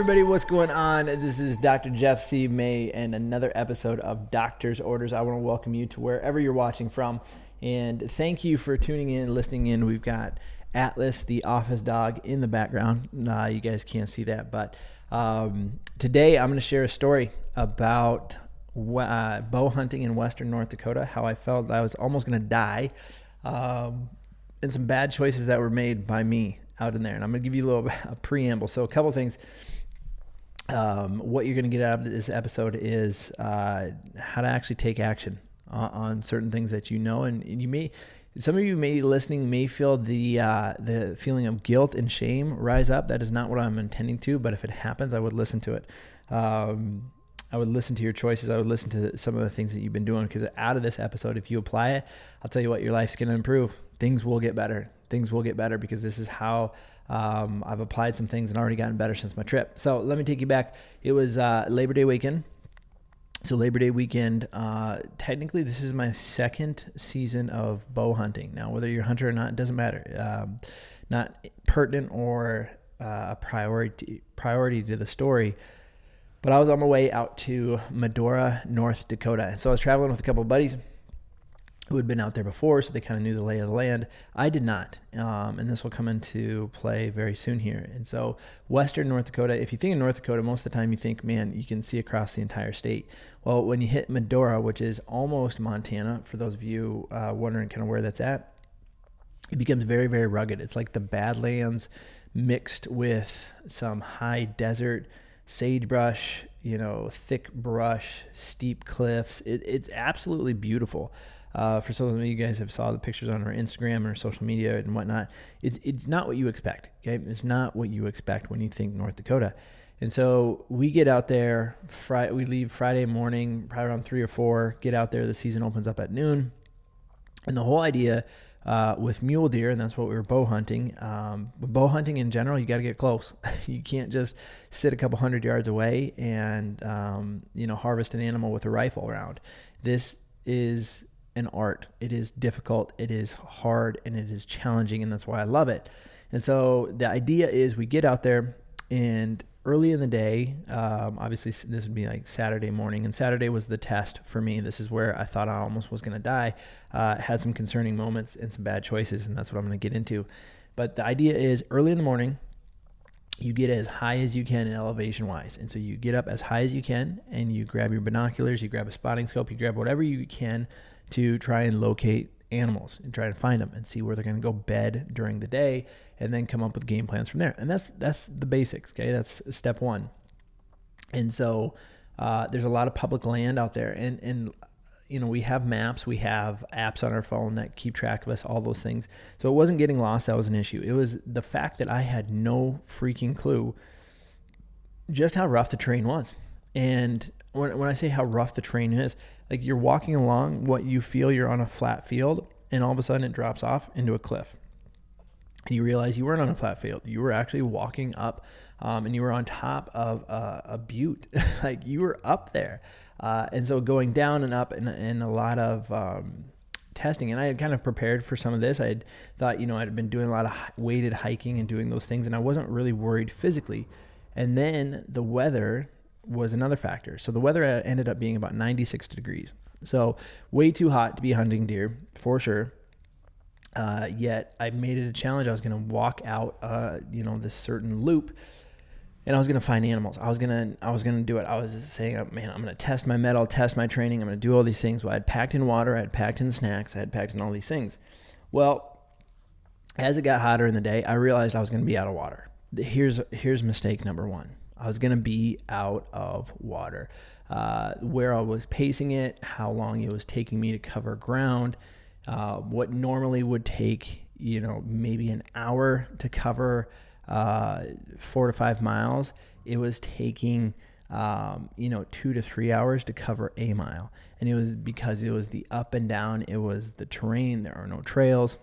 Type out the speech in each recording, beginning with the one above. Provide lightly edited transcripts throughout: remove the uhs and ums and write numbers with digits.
everybody, what's going on? This is Dr. Jeff C. May and another episode of Doctor's Orders. I want to welcome you to wherever you're watching from, and thank you for tuning in, listening in. We've got Atlas, the office dog, in the background. You guys can't see that, but today I'm going to share a story about bow hunting in western North Dakota, how I felt I was almost going to die, and some bad choices that were made by me out in there. And I'm going to give you a preamble. So a couple things. What you're going to get out of this episode is how to actually take action on certain things that you know. And you may, some of you listening may feel the feeling of guilt and shame rise up. That is not what I'm intending to, but if it happens, I would listen to it. I would listen to your choices. I would listen to some of the things that you've been doing, because out of this episode, if you apply it, I'll tell you what, your life's going to improve. Things will get better. Things will get better because this is how I've applied some things and already gotten better since my trip. So let me take you back. It was Labor Day weekend. So Labor Day weekend, technically this is my second season of bow hunting. Now, whether you're a hunter or not, it doesn't matter. Not pertinent or a priority to the story. But I was on my way out to Medora, North Dakota. And so I was traveling with a couple of buddies who had been out there before, so they kind of knew the lay of the land. I did not, and this will come into play very soon here. And so western North Dakota, if you think of North Dakota, most of the time you think, man, you can see across the entire state. Well, when you hit Medora, which is almost Montana, for those of you wondering kind of where that's at, it becomes very, very rugged. It's like the Badlands mixed with some high desert, sagebrush, thick brush, steep cliffs. It's absolutely beautiful. For some of you guys have saw the pictures on our Instagram or social media and whatnot, it's not what you expect. Okay, it's not what you expect when you think North Dakota. And so we get out there. We leave Friday morning, probably around 3 or 4. Get out there. The season opens up at noon, and the whole idea with mule deer, and that's what we were bow hunting. With bow hunting in general, you got to get close. You can't just sit a couple 100 yards away and harvest an animal with a rifle around. This is an art. It is difficult, it is hard, and it is challenging, and that's why I love it. And so the idea is we get out there, and early in the day, obviously this would be like Saturday morning, and Saturday was the test for me. This is where I thought I almost was going to die. Had some concerning moments and some bad choices, and that's what I'm going to get into. But the idea is early in the morning, you get as high as you can in elevation wise. And so you get up as high as you can, and you grab your binoculars, you grab a spotting scope, you grab whatever you can to try and locate animals and try to find them and see where they're going to go bed during the day, and then come up with game plans from there. And that's the basics. Okay. That's step one. And so, there's a lot of public land out there, and we have maps, we have apps on our phone that keep track of us, all those things. So it wasn't getting lost. That was an issue. It was the fact that I had no freaking clue just how rough the terrain was. And when I say how rough the terrain is, like you're walking along what you feel you're on a flat field, and all of a sudden it drops off into a cliff. And you realize you weren't on a flat field. You were actually walking up, and you were on top of a butte. Like you were up there. And so going down and up, and a lot of testing. And I had kind of prepared for some of this. I had thought, I'd been doing a lot of weighted hiking and doing those things, and I wasn't really worried physically. And then the weather was another factor. So the weather ended up being about 96 degrees. So way too hot to be hunting deer, for sure. Yet I made it a challenge. I was going to walk out, this certain loop, and I was going to find animals. I was going to do it. I was just saying, man, I'm going to test my mettle, test my training. I'm going to do all these things. Well, I had packed in water. I had packed in snacks. I had packed in all these things. Well, as it got hotter in the day, I realized I was going to be out of water. Here's mistake number one. I was going to be out of water. Where I was pacing it, how long it was taking me to cover ground, what normally would take, maybe an hour to cover 4 to 5 miles, it was taking, 2 to 3 hours to cover a mile. And it was because it was the up and down, it was the terrain, there are no trails.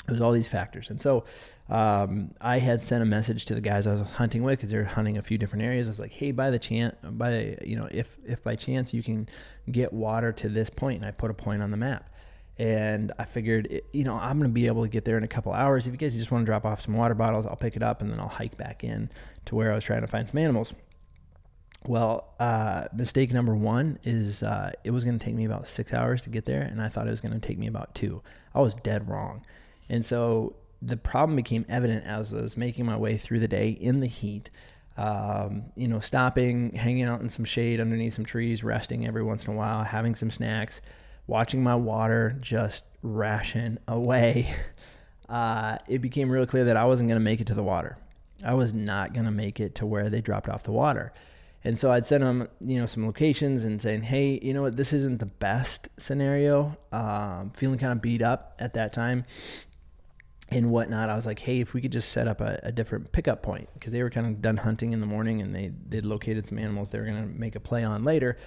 It was all these factors. And so I had sent a message to the guys I was hunting with, because they're hunting a few different areas. I was like, hey, if by chance you can get water to this point, and I put a point on the map. And I figured, I'm going to be able to get there in a couple hours. If you guys just want to drop off some water bottles, I'll pick it up and then I'll hike back in to where I was trying to find some animals. Well, mistake number one is it was going to take me about 6 hours to get there, and I thought it was going to take me about 2. I was dead wrong. And so the problem became evident as I was making my way through the day in the heat, stopping, hanging out in some shade underneath some trees, resting every once in a while, having some snacks, watching my water just ration away. It became real clear that I wasn't going to make it to the water. I was not going to make it to where they dropped off the water. And so I'd send them, some locations and saying, hey, you know what, this isn't the best scenario. Feeling kind of beat up at that time and whatnot. I was like, hey, if we could just set up a different pickup point, because they were kind of done hunting in the morning and they'd located some animals they were going to make a play on later.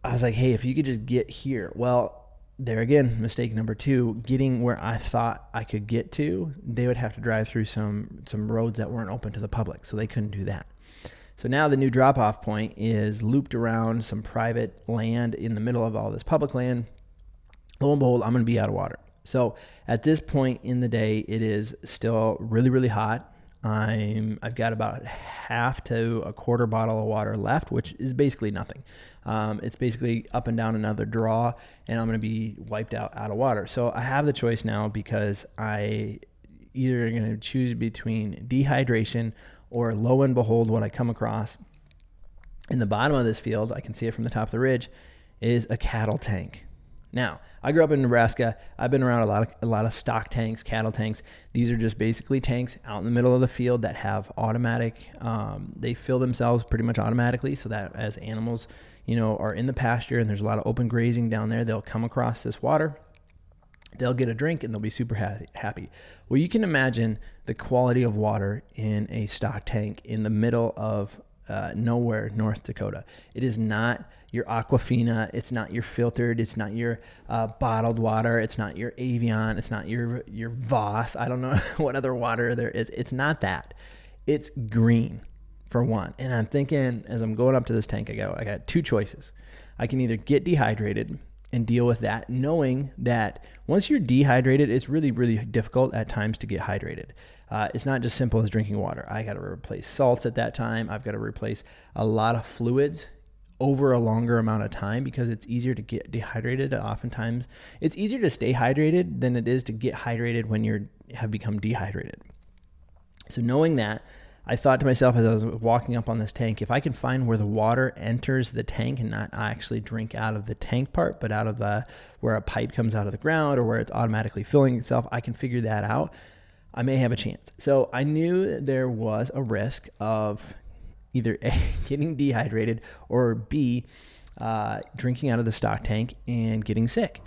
I was like, hey, if you could just get here. Well, there again, mistake number 2, getting where I thought I could get to, they would have to drive through some roads that weren't open to the public, so they couldn't do that. So now the new drop-off point is looped around some private land in the middle of all this public land. Lo and behold, I'm going to be out of water. So at this point in the day, it is still really, really hot. I've got about half to a quarter bottle of water left, which is basically nothing. It's basically up and down another draw, and I'm going to be wiped out of water. So I have the choice now, because I either going to choose between dehydration or, lo and behold, what I come across in the bottom of this field, I can see it from the top of the ridge, is a cattle tank. Now, I grew up in Nebraska. I've been around a lot of stock tanks, cattle tanks. These are just basically tanks out in the middle of the field that have automatic, they fill themselves pretty much automatically, so that as animals, are in the pasture and there's a lot of open grazing down there, they'll come across this water, they'll get a drink, and they'll be super happy. Well, you can imagine the quality of water in a stock tank in the middle of nowhere, North Dakota. It is not your Aquafina. It's not your filtered. It's not your bottled water. It's not your Evian. It's not your Voss. I don't know what other water there is. It's not that. It's green, for one. And I'm thinking, as I'm going up to this tank, I got 2 choices. I can either get dehydrated and deal with that, knowing that once you're dehydrated, it's really, really difficult at times to get hydrated. It's not just simple as drinking water. I got to replace salts at that time. I've got to replace a lot of fluids over a longer amount of time, because it's easier to get dehydrated. Oftentimes, it's easier to stay hydrated than it is to get hydrated when you have become dehydrated. So knowing that, I thought to myself as I was walking up on this tank, if I can find where the water enters the tank and not actually drink out of the tank part, but out of where a pipe comes out of the ground or where it's automatically filling itself, I can figure that out. I may have a chance. So I knew there was a risk of either A, getting dehydrated, or B, drinking out of the stock tank and getting sick.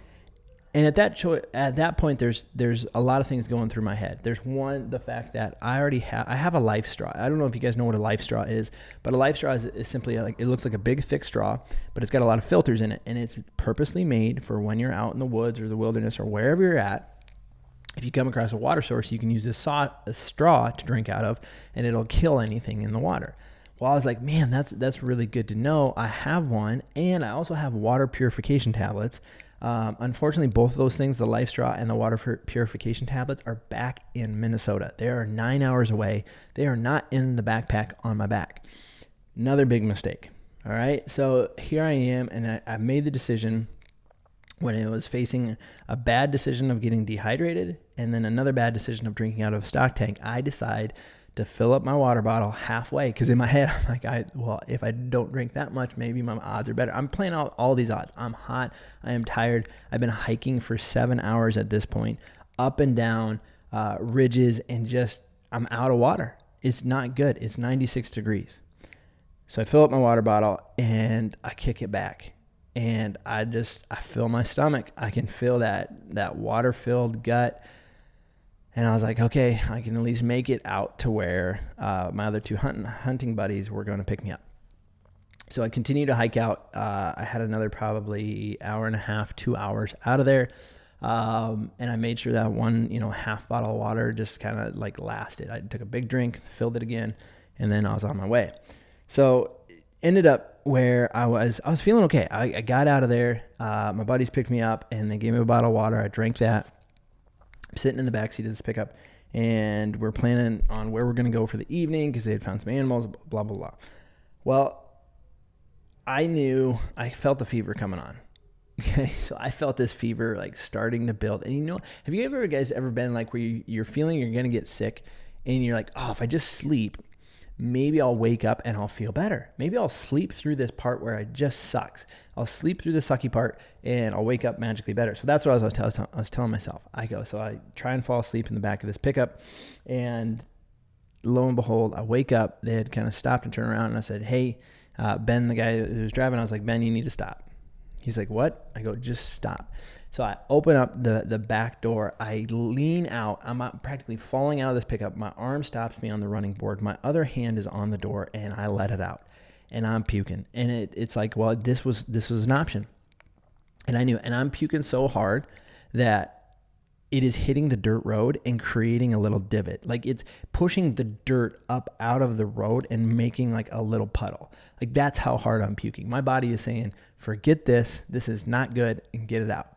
And at that point, there's a lot of things going through my head. There's one, the fact that I have a life straw. I don't know if you guys know what a life straw is, but a life straw is simply like, it looks like a big thick straw, but it's got a lot of filters in it, and it's purposely made for when you're out in the woods or the wilderness or wherever you're at. If you come across a water source, you can use this straw to drink out of, and it'll kill anything in the water. Well, I was like, man, that's really good to know. I have one, and I also have water purification tablets. Unfortunately, both of those things, the life straw and the water purification tablets, are back in Minnesota. They are 9 hours away. They are not in the backpack on my back. Another big mistake. All right. So here I am, and I made the decision when I was facing a bad decision of getting dehydrated and then another bad decision of drinking out of a stock tank. I decide to fill up my water bottle halfway, because in my head, I'm like, if I don't drink that much, maybe my odds are better. I'm playing out all these odds. I'm hot. I am tired. I've been hiking for 7 hours at this point, up and down ridges, and I'm out of water. It's not good. It's 96 degrees. So I fill up my water bottle and I kick it back. And I feel my stomach. I can feel that water-filled gut. And I was like, okay, I can at least make it out to where my other 2 hunting buddies were going to pick me up. So I continued to hike out. I had another probably hour and a half, 2 hours out of there. And I made sure that one, half bottle of water just kind of like lasted. I took a big drink, filled it again, and then I was on my way. So ended up where I was feeling okay. I got out of there. My buddies picked me up and they gave me a bottle of water. I drank that. I'm sitting in the backseat of this pickup, and we're planning on where we're going to go for the evening because they had found some animals, blah, blah, blah. Well, I felt the fever coming on. Okay, so I felt this fever like starting to build. And have you guys ever been like where you're feeling you're going to get sick and you're like, oh, if I just sleep, maybe I'll wake up and I'll feel better. Maybe I'll sleep through this part where it just sucks. I'll sleep through the sucky part and I'll wake up magically better. So that's what I was telling myself. So I try and fall asleep in the back of this pickup, and lo and behold, I wake up. They had kind of stopped and turned around, and I said, hey, Ben, the guy who was driving, I was like, Ben, you need to stop. He's like, what? I go, just stop. So I open up the back door. I lean out. I'm practically falling out of this pickup. My arm stops me on the running board. My other hand is on the door, and I let it out. And I'm puking. And it's like, well, this was an option. And I knew. And I'm puking so hard that it is hitting the dirt road and creating a little divot. Like it's pushing the dirt up out of the road and making like a little puddle. Like that's how hard I'm puking. My body is saying, forget this. This is not good, and get it out.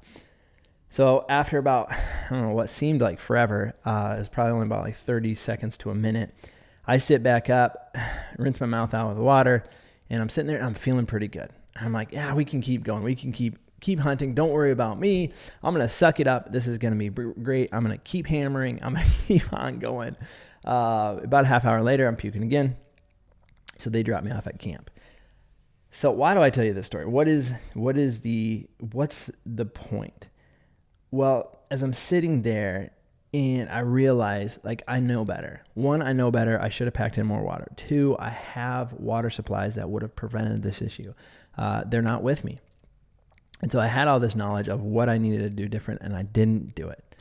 So after about, I don't know, what seemed like forever, it was probably only about like 30 seconds to a minute, I sit back up, rinse my mouth out with water, and I'm sitting there and I'm feeling pretty good. I'm like, yeah, we can keep going. We can keep hunting. Don't worry about me. I'm going to suck it up. This is going to be great. I'm going to keep hammering. I'm going to keep on going. About a half hour later, I'm puking again. So they drop me off at camp. So why do I tell you this story? What's the point? Well, as I'm sitting there and I realize, like, I know better. One, I know better. I should have packed in more water. Two, I have water supplies that would have prevented this issue. They're not with me. And so I had all this knowledge of what I needed to do different, and I didn't do it.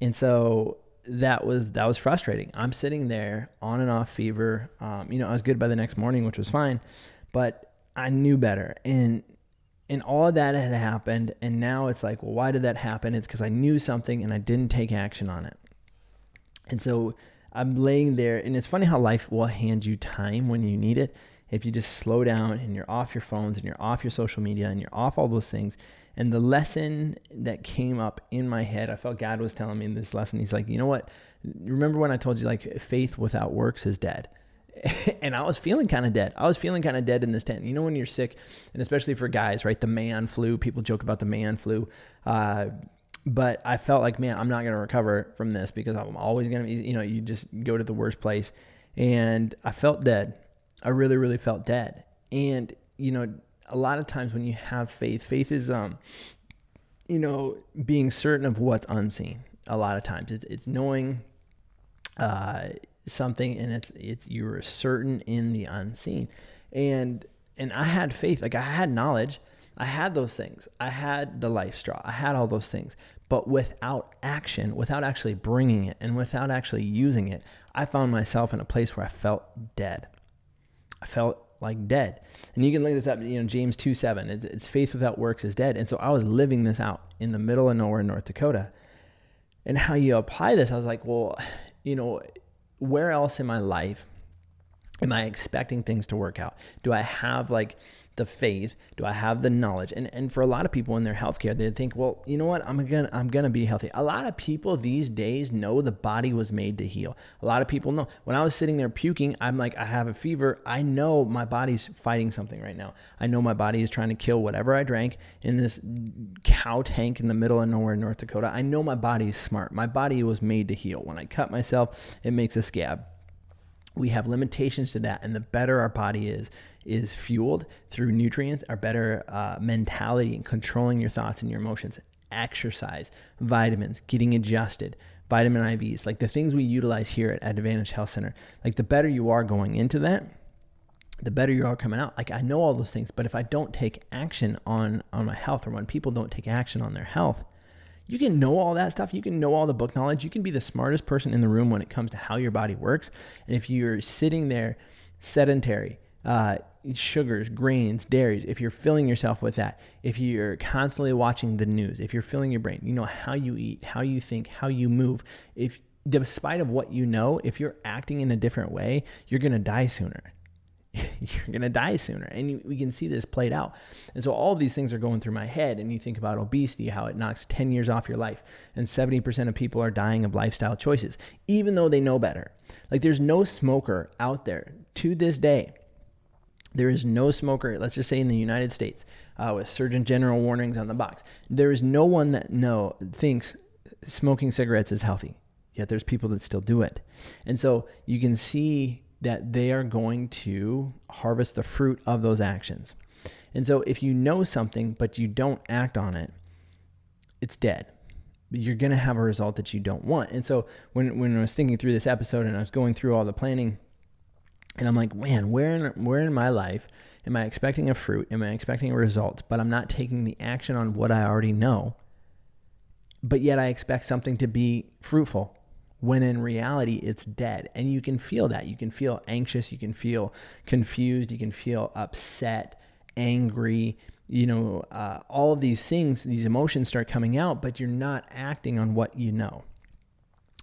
And so that was frustrating. I'm sitting there on and off fever. I was good by the next morning, which was fine, but I knew better. And all of that had happened. And now it's like, well, why did that happen? It's because I knew something and I didn't take action on it. And so I'm laying there, and it's funny how life will hand you time when you need it. If you just slow down and you're off your phones and you're off your social media and you're off all those things. And the lesson that came up in my head, I felt God was telling me this lesson. He's like, you know what? Remember when I told you like faith without works is dead? And I was feeling kind of dead. I was feeling kind of dead in this tent. You know, when you're sick, and especially for guys, right? The man flu, people joke about the man flu. But I felt like, man, I'm not going to recover from this because I'm always going to be, you just go to the worst place. And I felt dead. I really, really felt dead. And, a lot of times when you have faith is, being certain of what's unseen. A lot of times it's knowing, something, and it's you're certain in the unseen. And I had faith, like I had knowledge. I had those things. I had the life straw. I had all those things. But without action, without actually bringing it and without actually using it, I found myself in a place where I felt dead. I felt like dead. And you can look this up, James 2:7. It's faith without works is dead. And so I was living this out in the middle of nowhere in North Dakota. And how you apply this, I was like, well, where else in my life am I expecting things to work out? Do I have like the faith? Do I have the knowledge? And for a lot of people in their healthcare, they think, well, you know what? I'm gonna be healthy. A lot of people these days know the body was made to heal. A lot of people know. When I was sitting there puking, I'm like, I have a fever. I know my body's fighting something right now. I know my body is trying to kill whatever I drank in this cow tank in the middle of nowhere in North Dakota. I know my body is smart. My body was made to heal. When I cut myself, it makes a scab. We have limitations to that, and the better our body is fueled through nutrients, our better mentality and controlling your thoughts and your emotions, exercise, vitamins, getting adjusted, vitamin IVs, like the things we utilize here at Advantage Health Center. Like the better you are going into that, the better you are coming out. Like I know all those things, but if I don't take action on my health, or when people don't take action on their health, you can know all that stuff. You can know all the book knowledge. You can be the smartest person in the room when it comes to how your body works. And if you're sitting there sedentary, sugars, grains, dairies, if you're filling yourself with that, if you're constantly watching the news, if you're filling your brain, how you eat, how you think, how you move, if despite of what if you're acting in a different way, you're going to die sooner. you're going to die sooner. And we can see this played out. And so all of these things are going through my head. And you think about obesity, how it knocks 10 years off your life. And 70% of people are dying of lifestyle choices, even though they know better. Like, there's no smoker out there to this day. There is no smoker, let's just say in the United States, with Surgeon General warnings on the box. There is no one that thinks smoking cigarettes is healthy. Yet there's people that still do it. And so you can see that they are going to harvest the fruit of those actions. And so if you know something, but you don't act on it, it's dead. You're going to have a result that you don't want. And so when I was thinking through this episode and I was going through all the planning, and I'm like, man, where in my life am I expecting a fruit? Am I expecting a result? But I'm not taking the action on what I already know. But yet I expect something to be fruitful, when in reality it's dead. And you can feel that. You can feel anxious. You can feel confused. You can feel upset, angry. All of these things, these emotions start coming out, but you're not acting on what you know.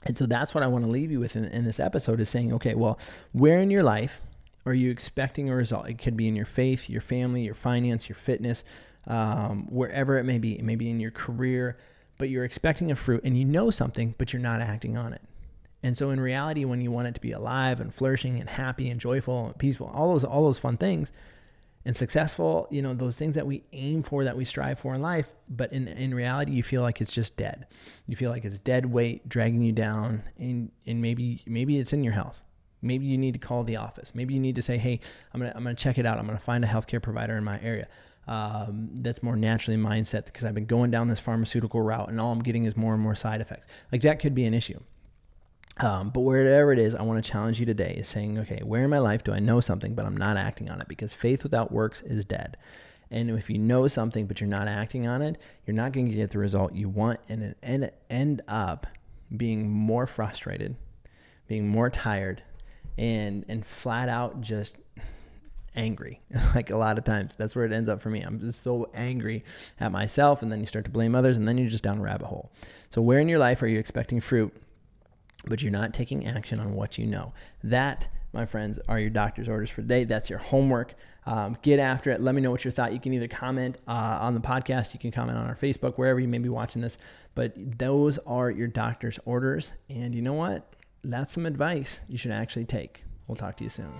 And so that's what I want to leave you with in this episode, is saying, okay, well, where in your life are you expecting a result? It could be in your faith, your family, your finance, your fitness, wherever it may be. It may be in your career, but you're expecting a fruit and you know something, but you're not acting on it. And so in reality, when you want it to be alive and flourishing and happy and joyful and peaceful, all those fun things and successful, those things that we aim for, that we strive for in life, but in reality, you feel like it's just dead. You feel like it's dead weight dragging you down, and maybe it's in your health. Maybe you need to call the office. Maybe you need to say, hey, I'm gonna check it out. I'm gonna find a healthcare provider in my area that's more naturally mindset, because I've been going down this pharmaceutical route and all I'm getting is more and more side effects. Like, that could be an issue. But wherever it is, I want to challenge you today, is saying, okay, where in my life do I know something, but I'm not acting on it? Because faith without works is dead. And if you know something, but you're not acting on it, you're not going to get the result you want, and end up being more frustrated, being more tired, and flat out just angry. Like, a lot of times that's where it ends up for me. I'm just so angry at myself, and then you start to blame others, and then you're just down a rabbit hole. So where in your life are you expecting fruit, but you're not taking action on what you know? That, my friends, are your doctor's orders for today. That's your homework. Get after it. Let me know what your thought. You can either comment on the podcast. You can comment on our Facebook, wherever you may be watching this. But those are your doctor's orders. And you know what? That's some advice you should actually take. We'll talk to you soon.